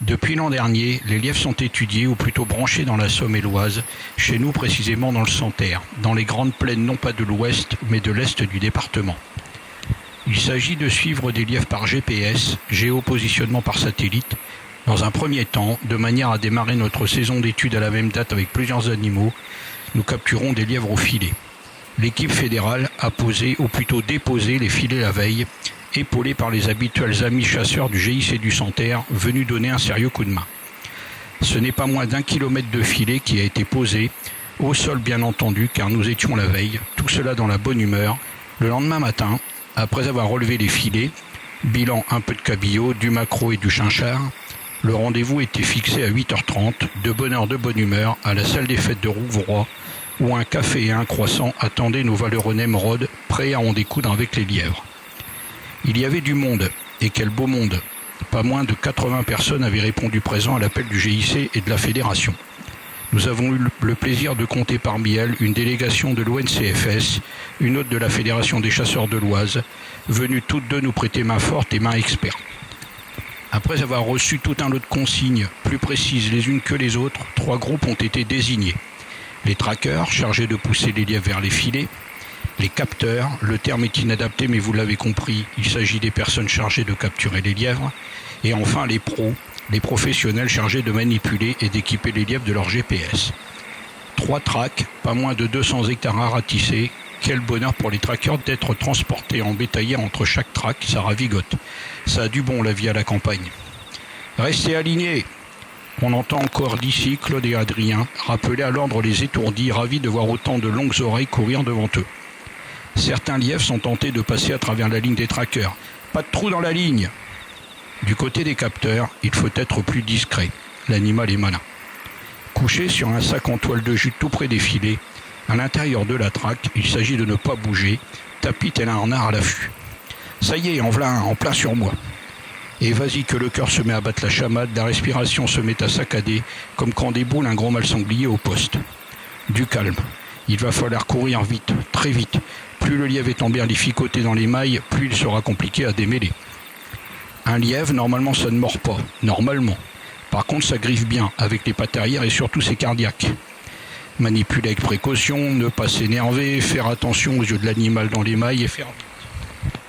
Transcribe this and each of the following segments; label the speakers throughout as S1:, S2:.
S1: Depuis l'an dernier, les lièvres sont étudiés ou plutôt branchés dans la Somme et l'Oise, chez nous précisément dans le Santerre, dans les grandes plaines non pas de l'ouest mais de l'est du département. Il s'agit de suivre des lièvres par GPS, géopositionnement par satellite, dans un premier temps, de manière à démarrer notre saison d'études à la même date avec plusieurs animaux, nous capturons des lièvres au filet. L'équipe fédérale a posé, ou plutôt déposé, les filets la veille, épaulés par les habituels amis chasseurs du GIC du Santerre, venus donner un sérieux coup de main. Ce n'est pas moins d'1 kilomètre de filet qui a été posé, au sol bien entendu, car nous étions la veille, tout cela dans la bonne humeur. Le lendemain matin, après avoir relevé les filets, bilan un peu de cabillaud, du maquereau et du chinchard, le rendez-vous était fixé à 8h30, de bonne heure, de bonne humeur, à la salle des fêtes de Rouvroy, où un café et un croissant attendaient nos valeureux Nemrod, prêts à en découdre avec les lièvres. Il y avait du monde, et quel beau monde. Pas moins de 80 personnes avaient répondu présent à l'appel du GIC et de la Fédération. Nous avons eu le plaisir de compter parmi elles une délégation de l'ONCFS, une autre de la Fédération des chasseurs de l'Oise, venues toutes deux nous prêter main forte et main experte. Après avoir reçu tout un lot de consignes, plus précises les unes que les autres, 3 groupes ont été désignés. Les traqueurs, chargés de pousser les lièvres vers les filets, les capteurs, le terme est inadapté mais vous l'avez compris, il s'agit des personnes chargées de capturer les lièvres, et enfin les pros, les professionnels chargés de manipuler et d'équiper les lièvres de leur GPS. 3 tracks, pas moins de 200 hectares à ratisser, quel bonheur pour les traqueurs d'être transportés en bétaillère entre chaque track, ça ravigote. Ça a du bon la vie à la campagne. Restez alignés. On entend encore d'ici Claude et Adrien rappeler à l'ordre les étourdis, ravis de voir autant de longues oreilles courir devant eux. Certains lièvres sont tentés de passer à travers la ligne des traqueurs. Pas de trou dans la ligne. Du côté des capteurs, il faut être plus discret. L'animal est malin. Couché sur un sac en toile de jute tout près des filets, à l'intérieur de la traque, il s'agit de ne pas bouger, tapis tel un renard à l'affût. Ça y est, en v'là un, en plein sur moi. Et vas-y que le cœur se met à battre la chamade, la respiration se met à saccader, comme quand déboule un gros mâle sanglier au poste. Du calme. Il va falloir courir vite, très vite. Plus le lièvre est emberlificoté dans les mailles, plus il sera compliqué à démêler. Un lièvre, normalement, ça ne mord pas. Normalement. Par contre, ça griffe bien, avec les pattes arrière et surtout ses cardiaques. Manipuler avec précaution, ne pas s'énerver, faire attention aux yeux de l'animal dans les mailles et faire vite.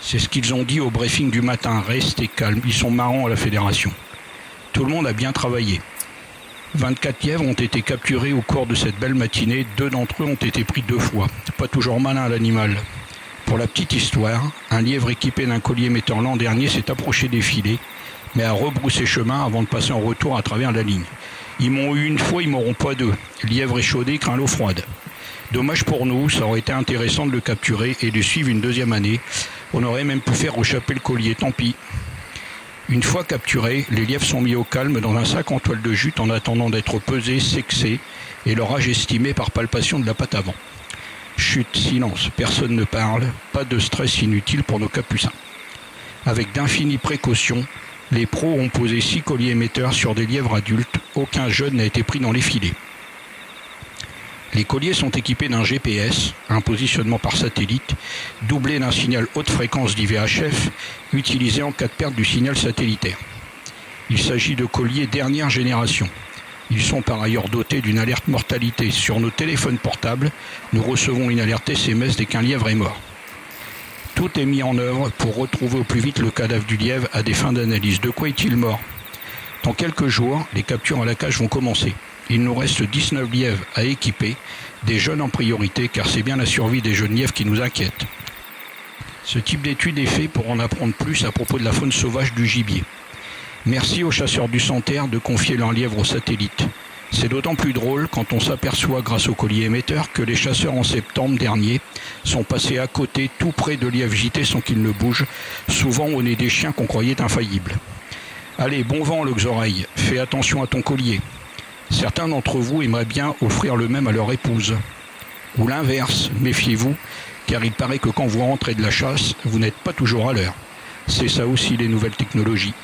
S1: C'est ce qu'ils ont dit au briefing du matin. Restez calme, ils sont marrants à la fédération. Tout le monde a bien travaillé. 24 lièvres ont été capturés au cours de cette belle matinée, 2 d'entre eux ont été pris 2 fois. Pas toujours malin l'animal. Pour la petite histoire, un lièvre équipé d'un collier émetteur l'an dernier s'est approché des filets, mais a rebroussé chemin avant de passer en retour à travers la ligne. Ils m'ont eu une fois, ils m'auront pas 2. Lièvre échaudé craint l'eau froide. Dommage pour nous, ça aurait été intéressant de le capturer et de suivre une 2e année. On aurait même pu faire échapper le collier, tant pis. Une fois capturés, les lièvres sont mis au calme dans un sac en toile de jute en attendant d'être pesés, sexés et leur âge estimé par palpation de la patte avant. Chut, silence, personne ne parle, pas de stress inutile pour nos capucins. Avec d'infinies précautions, les pros ont posé 6 colliers émetteurs sur des lièvres adultes, aucun jeune n'a été pris dans les filets. Les colliers sont équipés d'un GPS, un positionnement par satellite, doublé d'un signal haute fréquence d'IVHF, utilisé en cas de perte du signal satellitaire. Il s'agit de colliers dernière génération. Ils sont par ailleurs dotés d'une alerte mortalité. Sur nos téléphones portables, nous recevons une alerte SMS dès qu'un lièvre est mort. Tout est mis en œuvre pour retrouver au plus vite le cadavre du lièvre à des fins d'analyse. De quoi est-il mort? Dans quelques jours, les captures à la cage vont commencer. Il nous reste 19 lièvres à équiper, des jeunes en priorité, car c'est bien la survie des jeunes lièvres qui nous inquiète. Ce type d'étude est fait pour en apprendre plus à propos de la faune sauvage du gibier. Merci aux chasseurs du Santerre de confier leurs lièvres aux satellites. C'est d'autant plus drôle quand on s'aperçoit grâce au collier émetteur que les chasseurs en septembre dernier sont passés à côté tout près de lièvres gîtés sans qu'ils ne bougent, souvent au nez des chiens qu'on croyait infaillibles. Allez, bon vent, Luxoreille, fais attention à ton collier. Certains d'entre vous aimeraient bien offrir le même à leur épouse. Ou l'inverse, méfiez-vous, car il paraît que quand vous rentrez de la chasse, vous n'êtes pas toujours à l'heure. C'est ça aussi les nouvelles technologies.